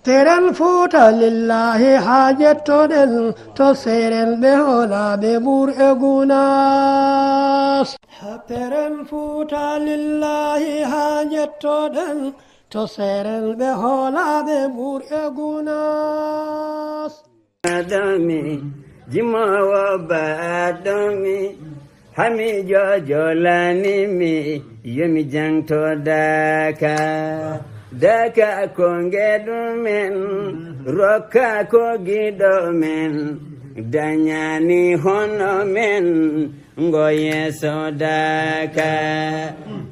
Teren futa lillahi hajetoden to seren be hola be bur egunas. Teren futa lillahi hajetoden to seren be hola be bur egunas. Adami jimawa badami hami jojo lanimi yemi jangto daka. Daka kongedumen roka kogidomen danyani honomen ngoye sodaka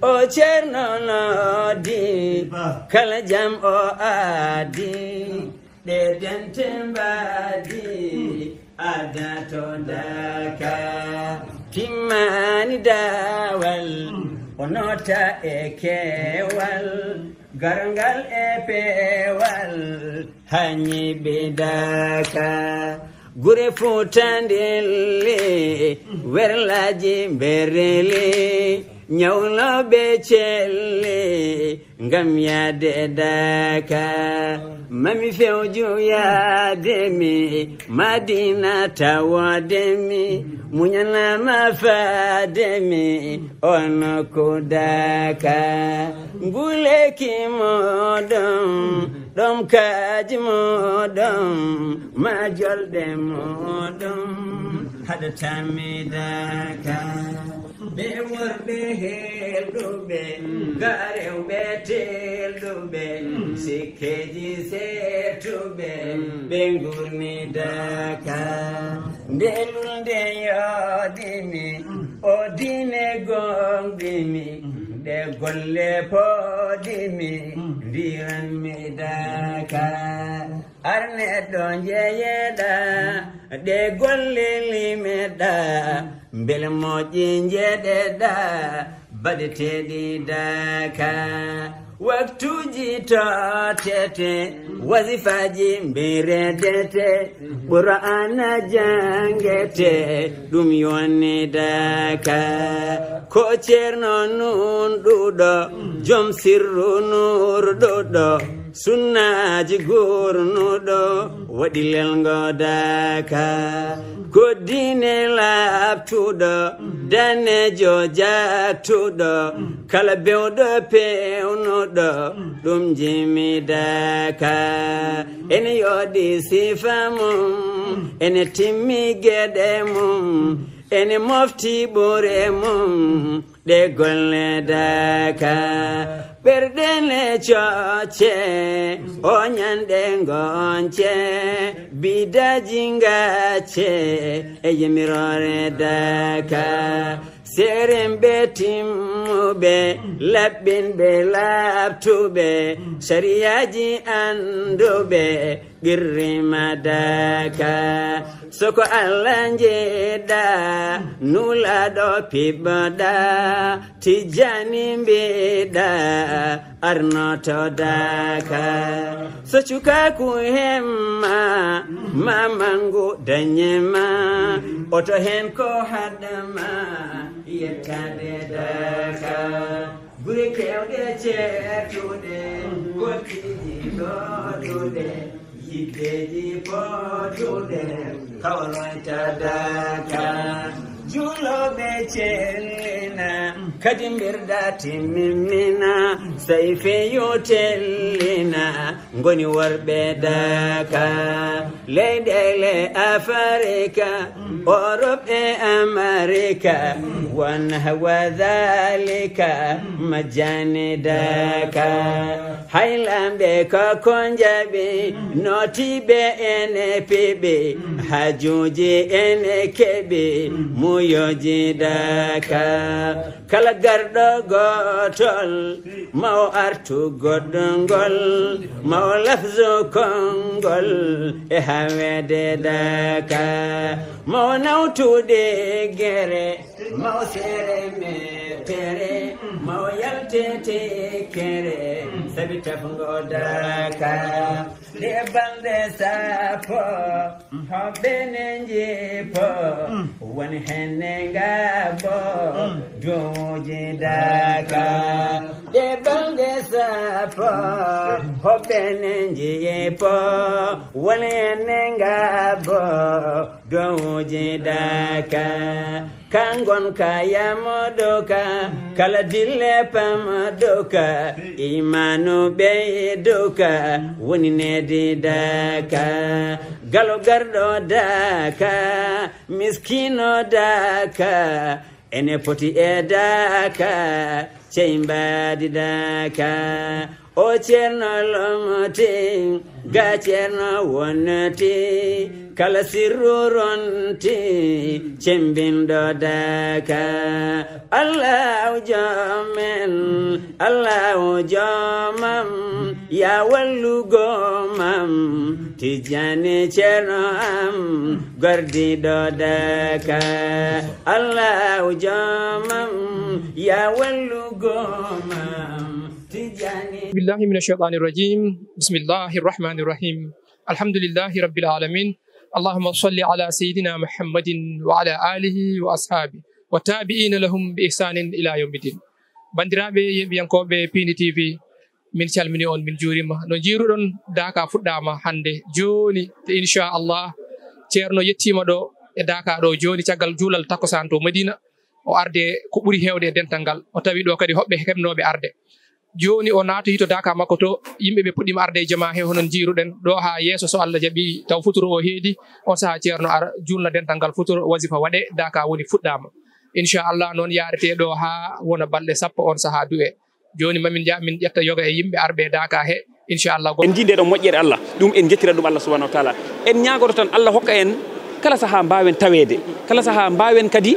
o cherno no di kala jam o adi de dentemba di adato daka timani dawal onota ekewal Garangal epewal hanyi bedaka gure futandele werlaji berele nyawla becelle ngam ya dedaka mami fewju ya demi madina tawademi munyana mafademi ono kodaka nguleki modom dom kaji modom majolde modom hada tamidaka be worbe heldobe garewbe teldobe sikeji setube bengurni daka ndelunde yodimi odine gongdimi de golle podimi diran medaka arne donje yeda de golle limeda mbele moji njededa badete di daka waktuji tete wazifaji mbere tete Qur'ana jangete dum yone daka ko cerno nun dudo jom sirru nur dudo sunnaji gurnudo wadilel ngodaka ko dine laptudo danejo jaktudo kala bewdo pewnudo dum jimidaka ene yodi sifamum ene timmi gedemum ene mofti boremum de golle daka perdene choche onyande ngonche bidajingache eyemirore daka serembe timube labbin be laptube shariaji andobe girrima daka soko alanje da nula do pibada tijani mbeda arnoto daka sochuka kuhema mamangu danyema oto hen ko hadama yekade daka gure kewde chetude gotiji dodude yikeji potude kawloita daka julo bechelina kadimbirda timimina saife yotelina ngoni warbe daka leidele Afrika Europe e Amerika wanahwa dhalika majani daka hailambe kakonjabe notibe NPB hajuji NKB muyoji daka kala gardo gotol mau artu godongol mau lafzo kongol e hawede daka mau nautu de gere mau sere me tere mau yalte te kere sabita fungo daka de bande sapo hobenenje po wani henenga bo doje daka de bande sapo po hobenenji po walenenga bo doji daka kangon kaya modoka kala dille pam doka imanu be doka woni nedi daka galo gardo daka miskino daka ene poti e daka cheimbadi daka o cerno lomoti ga cerno wonati kala sirruronti cembindo daka Allahu jamen Allahu jamam ya wallu gomam tijani cerno am gardi do daka Allahu jamam ya wallu gomam بالله من الشيطان الرجيم بسم الله الرحمن الرحيم الحمد لله رب العالمين اللهم صل على سيدنا محمد وعلى آله وأصحابه والتابعين لهم بإحسان إلى يوم الدين بندرابي يبيانكوبي بيني تي في من calmini on min jurima no jiruɗon daka fuɗɗama hande joni inchallah ceerno yettima ɗo e daka ɗo joni caggal juulal takkosan to Madina o arde ko ɓuuri hewde e dental ngal o tawi ɗo kadi hoɓɓe heɓnoɓe arde joni o nato hito daka makko to yimɓeɓe puɗɗima arde e jama he honon jiruɗen ɗo ha yeeso so Allah jaaɓi taw futuro o heedi on saaha ceerno ara julna dental ngal futuro wasifa waɗe daka woni fuɗɗama inchallah noon yarete ɗo ha wona balɗe sappo on saaha du'e joni mamin jaa min ƴetta yoga e yimɓe arɓe daka he inchallah en jinde ɗo moƴƴere Allah ɗum en jettira ɗum Allah subhanahu wa taala en ñagoto tan Allah hokka en kala saha mbawen tawede kala saha mbawen kadi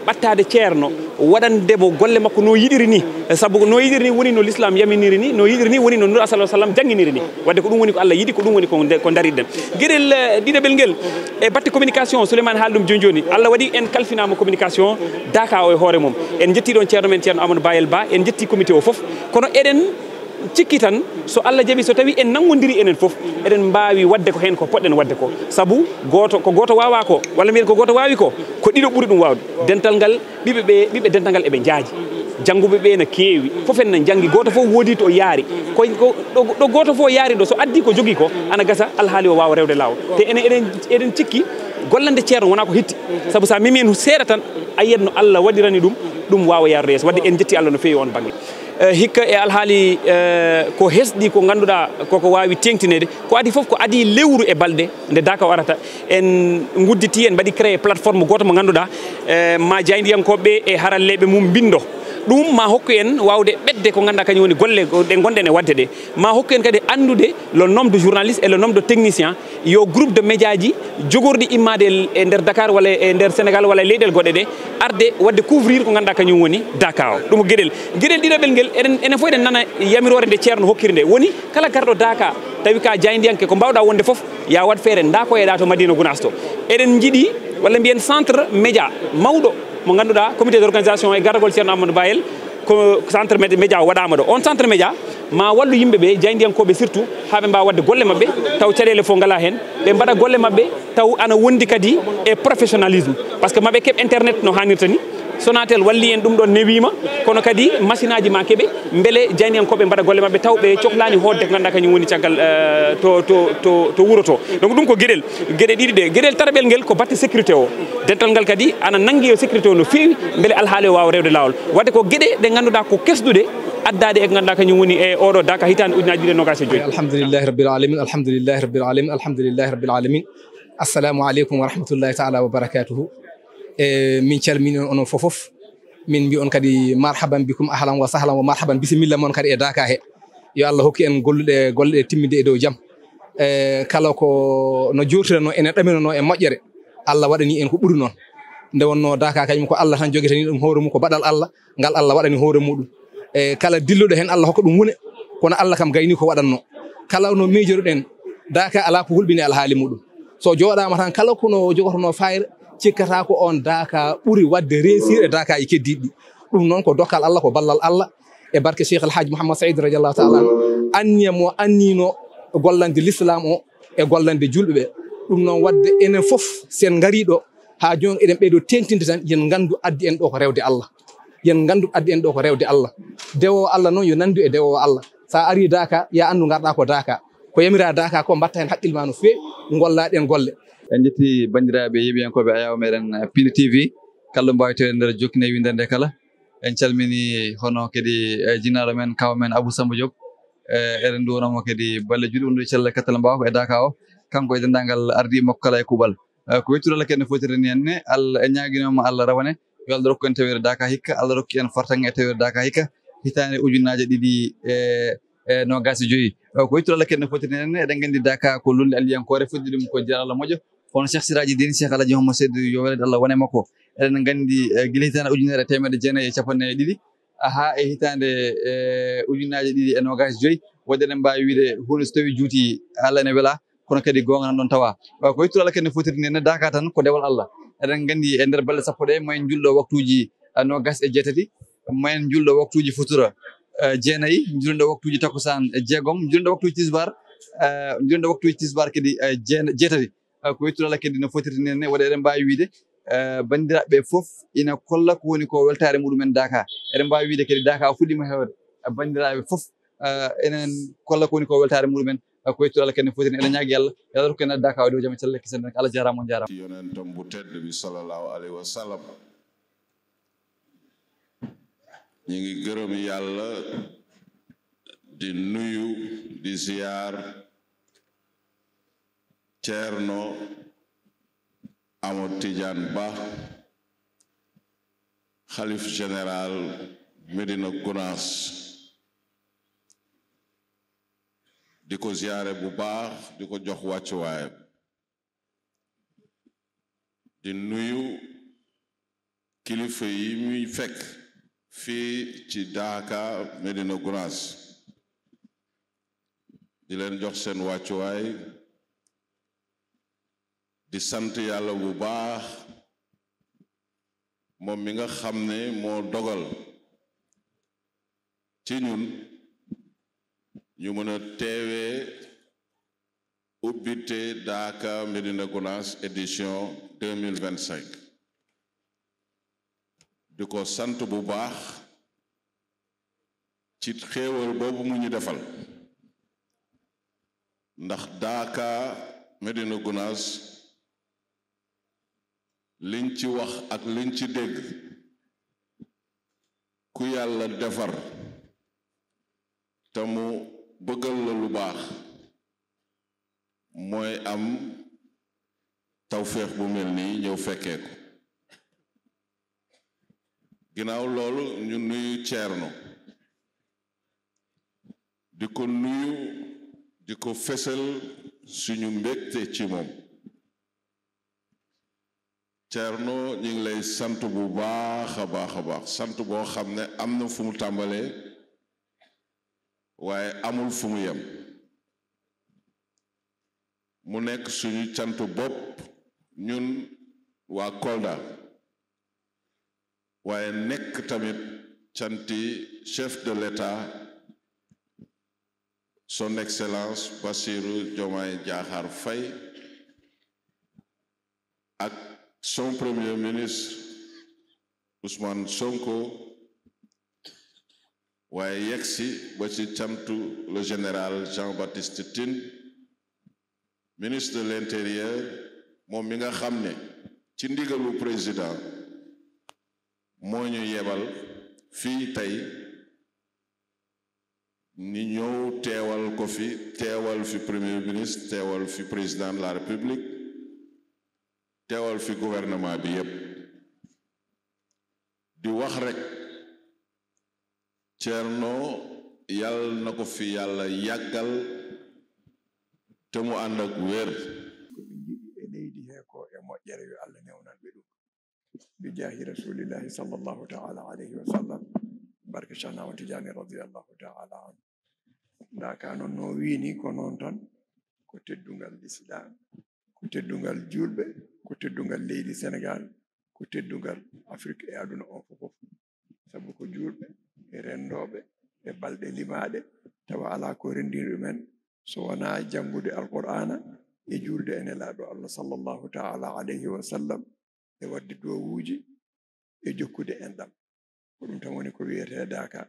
ɓattade ceerno waɗandemo golle makko no yiɗiri ni saabu no yiɗiri ni woni no l'islam yaminiri ni no yiɗiri ni woni no nura sallah sallam jangguiniri ni wadde ko ɗum woni ko Allah yiɗi ko ɗum woni ko darirɗen gueɗel ɗiɗaɓel nguel e batte communication Souleymane haali ɗum joni joni Allah waɗi en kalfinama communication daka o e hoore mum en jetti ɗon ceerno men ceerno Amadou Bayel Ba en jetti comité o foof kono eɗen cikki tan so Allah jaaɓi so tawi en nangodiri enen foof eɗen mbawi wadde ko hen ko poɗɗen wadde ko saabu ko goto wawa ko walla mbiyen ko goto wawi ko ɗiɗo ɓuuri ɗum wawde dental ngal ɓiɓɓe dental ngal eɓe jaaji jangguɓe ɓe ne keewi foof en ne janggi goto fof woodi to yaari ɗo goto fof yaari ɗo so addi ko jogui ko ana gasa alhaali o wawa rewde lawol te eɗen cikki gollande ceerno wona ko hetti saabu sa mimi en seeɗa tan a yiyat no Allah waɗirani ɗum wawa yarude yeeso wadde en jetti Allah no feewi on banggue hikka e alhaali ko hesɗi ko ganduɗa koko wawi tengtinede ko adi foof ko adi lewru e balɗe nde daka o arata en gudditi en mbaɗi créé plateforme goto mo ganduɗa ma jaydiyankoɓe e haralleɓe mum bindo ɗum ma hokku en wawde ɓedde ko ganduɗa kañum woni golle ɗe gonɗen e wadde ɗe ma hokku en kadi andude le nombre de journalistes et le nombre de techniciens yo groupe de média ji jogorɗi immade e nder Dakar walla e nder Sénégal walla e leyɗel goɗɗe ɗe arde wadde couvrir ko ganduɗa kañum woni Daka o ɗum ko gueɗel ɗiɗaɓel nguel enen fof eɗen nana yamirore nde ceerno hokkiri nde woni kala garɗo Daka tawi ka jayndiyanke ko mbawɗa wonde foof ya wat feere dakoyeɗa to Madina Gounass to eɗen jiiɗi walla mbiyen centre média mawɗo mo ganduɗa comité d' organisation e garagol ceerno Amadou Bayel ko centre média o waɗama ɗo on centre média ma wallu yimɓeɓe jayndiyankoɓe surtout haɓe mbawa wadde golle mabɓe taw caɗele fof ngala hen ɓe mbaɗa golle mabɓe taw ana wondi kadi e professionnalisme par ce que maɓe keeɓ internet no hannirta ni Sonatel walli en ɗum ɗon newima kono kadi machine aji ma keeɓe beele jayndiyankoɓe mbaɗa golle mabɓe taw ɓe cohlani hodde ko ganduɗa kañum woni caggal to wuuro to donc ɗum ko gueɗel ɗiɗi ɗe gueɗel tataɓel nguel ko batte sécurité o dental ngal kadi ana nangui o sécurité o no fewi beele alhaali o wawa rewde lawol wadde ko gueɗe ɗe ganduɗa ko kesɗude addade e ganduɗa kañum woni e oɗo Daka hitande ujunaji ɗiɗi e nogas e joyyi alhamdulillahi rabbil alamin alhamdulillahi rabbil alamin alhamdulillahi rabbil alamin assalamu aleykum wa rahmatullahi taala wa barakatuhu min calmini on onon fofof min mbi on kadi marhaban bikum ahlan wa sahlan wa marhaban bisimilla moon kadi e Daka he yo Allah hokki en golleɗe timmide e dow jaam kala ko no jurtirano enen ɗaminono e moƴƴere Allah waɗani en ko ɓuri noon nde wonno Daka kañum ko Allah tan joguitani ɗum hoore mum ko baɗal Allah ngal Allah waɗani hoore muɗum kala dilluɗo hen Allah hokka ɗum wone kono Allah kam gayni ko waɗanno kala no miijoruɗen Daka ala ko hulɓini alhaali muɗum so joɗama tan kala kono jogotono fayre cikkata ko on Daka ɓuri wadde réussir e Daka e keddiɗi ɗum noon ko dokkal Allah ko ballal Allah e barke Cheikh Alhaji Mouhammad Saïd radiallahu taala anniya mo annino gollande l'islam o e gollande julɓeɓe ɗum noon wadde enen foof sen gariɗo ha joni eɗen ɓeydo tentinde tan yen gandu addi en ɗo ko rewde Allah yen gandu addi en ɗo ko rewde Allah dewowo Allah noon yo nandu e dewowo Allah sa ari Daka ya andu garɗa ko Daka ko yamira Daka ko mbatta hen haqqille ma no fewi gollaɗen golle. En jetti bandiraɓe yeɓiyankoɓe ayaw meɗen Pini TV kala mbawi tawi nder jokkine winde nde kala en calmini hono kadi jinnaɗo men kaw men Abou Samba Diop eɗen duwonamo kadi balle juɗe wondude cellal Kattala Mbaw ko e Daka o kanko e dendagal ardi makko kala e kuuɓal ko wettude Allah kene fotiri ni henne Allah e ñaguinoma Allah rawane yo Allah rokku en tawede Daka hikka Allah rokki en fartange e tawede Daka hikka hitande ujunnaje ɗiɗi e nogasi joyyi ko wettude Allah kene fotiri ni henne eɗen gandi Daka ko lunde alliyankore fuddi ɗum ko jeeral Allah moƴƴo kono Cheikh Siraji Dine Cheikh Alaji Homo Seydou yo welede Allah wone makko eɗen gandi guila hitande ujunere temedde jeenayyi e capanɗe ɗiɗi ha e hitande ujunnaje ɗiɗi e nogasi joyyi wadde eɗen mbawi wiide hunde so tawi juuti Allah ene weela kono kadi gonga nan ɗon tawa ko wettude Allah kene fotiri ni henne Daka tan ko dewal Allah eɗen gandi e nder balɗe sappo ɗe mayen julɗo waktuji nogas e jeetati mayen julɗo waktuji futura jeenayyi julɗo waktuji takusan jeegom julɗo waktuji tisbar julɗo waktuji tisbar kadi jeetati ko wettude Allah kadi no fotiri ni henne waɗa eɗen mbawi wiide bandiraɓe fof ina kolla ko woni ko weltare muɗumen Daka eɗen mbawi wiide kadi Daka o fuɗɗima hewde bandiraɓe fof enen kolla ko woni ko weltare muɗumen ko wettude Allah kene fotiri eɗen ñaagui Allah yo Allah rokku en Daka o dow jaam cellal kisen Allah jarama on jarama yonentam bu tedd bi sallallahu alayhi wa sallam ñi ngi gërëm yàlla di nuyu di ziar Ceerno Amadou Tidiane Ba xalif général Médina Gounass di ko ziare bu baax di ko jox wàccuwaayam di nuyu kilifa yi muy fekk fii ci Daka Médina Gounass di leen jox seen wàccuwaay di sant yàlla bu baax moom mi nga xam ne moo dogal ci ñun ñu mën a teewee ubbite Daka Médina Gounass édition 2025 di ko sant bu baax ci xéewal boobu mu ñu defal ndax Daka Médina Gounass liñ ci wax ak liñ ci dégg ku yàlla defar te mu bëggal la lu baax mooy am tawféex bu mel nii ñëw fekkee ko ginnaaw loolu ñu nuyu Ceerno di ko nuyu di ko fesal suñu mbégte ci moom Ceerno ñu ngi lay sant bu baax a baax a baax sant boo xam ne am na fu mu tàmbalee waaye amul fu mu yem mu nekk suñu cantu bopp ñun waa Kolda waaye nekk tamit canti chef de l'État son excellence Bassirou Diomaye Diakhar Faye ak son premier ministre Ousmane Sonko waaye yegsi ba ci cantu le général Jean-Baptiste Tine ministre de l'Intérieur moom mi nga xam ne ci ndigalu président moo ñu yebal fii tey ni ñëw teewal ko fi teewal fi premier ministre teewal fi président de la République teewal fi gouvernement bi yépp di wax rek Ceerno yàlla na ko fi yàlla yàggal te mu ànd ak wér ko ɓe jiɗi e leydi he ko e moƴƴere yo Allah newnan ɓe ɗum bi jaahi rasulillahi sallllahu taala alayhi wa sallam barke Cheikh Ahmad Tidiane radiallahu taala an Daka noon no wiini ko noon tan ko teddungal l'islam ko teddungal julɓe ko teddungal leydi Sénégal ko teddungal Afrique e aduna o fof sabu ko julɓe e rendoɓe e balɗe limaɗe tawa ala ko rendiri ɗumen so wona janngude alqur'ana e julde e nelaɗo Allah sallllahu taala alayhi wa sallam e wadde dowuji e jokkude enɗam ko ɗum tan woni ko wiyete Daka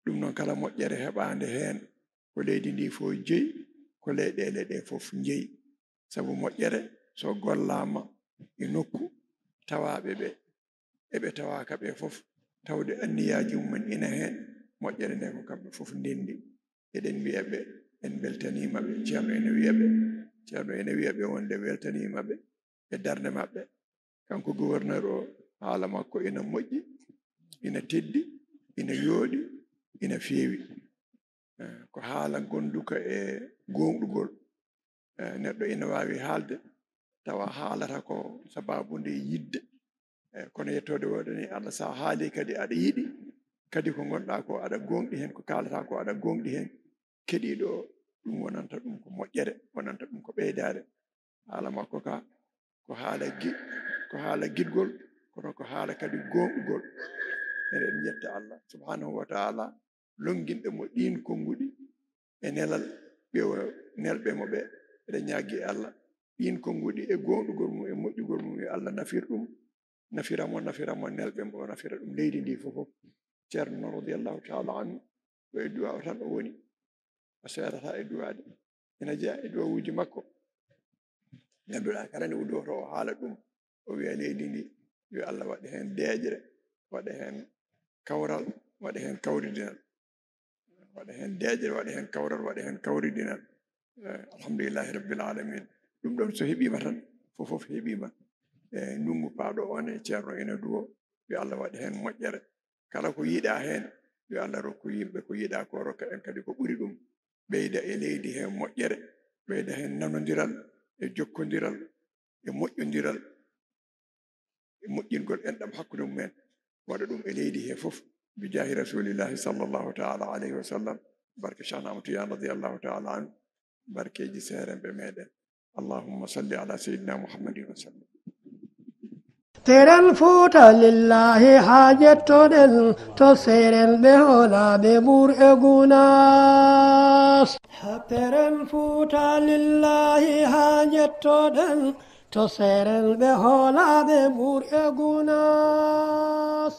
ɗum noon kala moƴƴere heɓande heen ko leydi ndi fof jeyi ko leyɗele ɗe fof jeyi sabu moƴƴere so gollama e nokku tawaɓe ɓe eɓe tawaka ɓe fof tawde anniyaji mumen ina heen moƴƴere nde ko kamɓe fof ndendi eɗen wiyaɓe en beltanimaɓe ceerno ene wiyaɓe wonde weltanimaɓe e darde maɓɓe kanko gouverneur o haala makko ina moƴƴi ina teddi ina yooɗi ina feewi ko haala gonduka e gonɗugol neɗɗo ina wawi haalde tawa haalata ko sababude yidde kono yettode woɗani Allah sa haali kadi aɗa yiɗi kadi ko gonɗa ko aɗa gonɗi hen ko kalata ko aɗa gonɗi hen keɗiɗo ɗum wonanta ɗum ko moƴƴere wonanta ɗum ko ɓeydare haala makko ka ko haala guidgol kono ko haala kadi gonɗugol eɗen jetta Allah subhanahu wa ta'ala longuinɗo mo ɗin konguɗi e nelal nelɓe mo ɓe eɗen ñaagui Allah ɗin konguɗi e gonɗugol mum e moƴƴugol mum yo Allah nafir ɗum nafiramo nelɓe mo nafira ɗum leydi ndi fof ceerno radiallahu ta'ala anhu o e duwa o tan o woni o seedata e duwade ina jeeya e duwawuji makko ganduɗa kala nde udoto o haala ɗum o wiya leydi ndi yo Allah waɗa hen deejre waɗa hen kawral waɗa hen kawridinal waɗa hen deejre waɗa hen kawral waɗa hen kawridinal alhamdulillahi rabbil alamin ɗum ɗon so heeɓima tan fof heeɓima ndungu paaɗo on e ceerno ina duwo yo Allah waɗa hen moƴƴere kala ko yiiɗa hen yo Allah rokku yimɓe ko yiiɗa ko rokka en kadi ko ɓuri ɗum ɓeyda e leydi hen moƴƴere ɓeyda hen nanodiral e jokkodiral e moƴƴodiral e moƴƴingol enɗam hakkude mumen waɗa ɗum e leydi he fof bi jahi rasulillahi sallllahu taala alayhi wa sallam barke Cheikh Ahmadou Tidiane radiallahu taala anhu barkeji seeremɓe meɗen allahumma salli ala sayyidina muhammadin wa sallam Teren Fuuta lillahi ha jettoɗen to seren ɓe hoolaɓe ɓuur e gunas Teren Fuuta lillahi ha jettoɗen to seren ɓe hoolaɓe ɓuur e gunas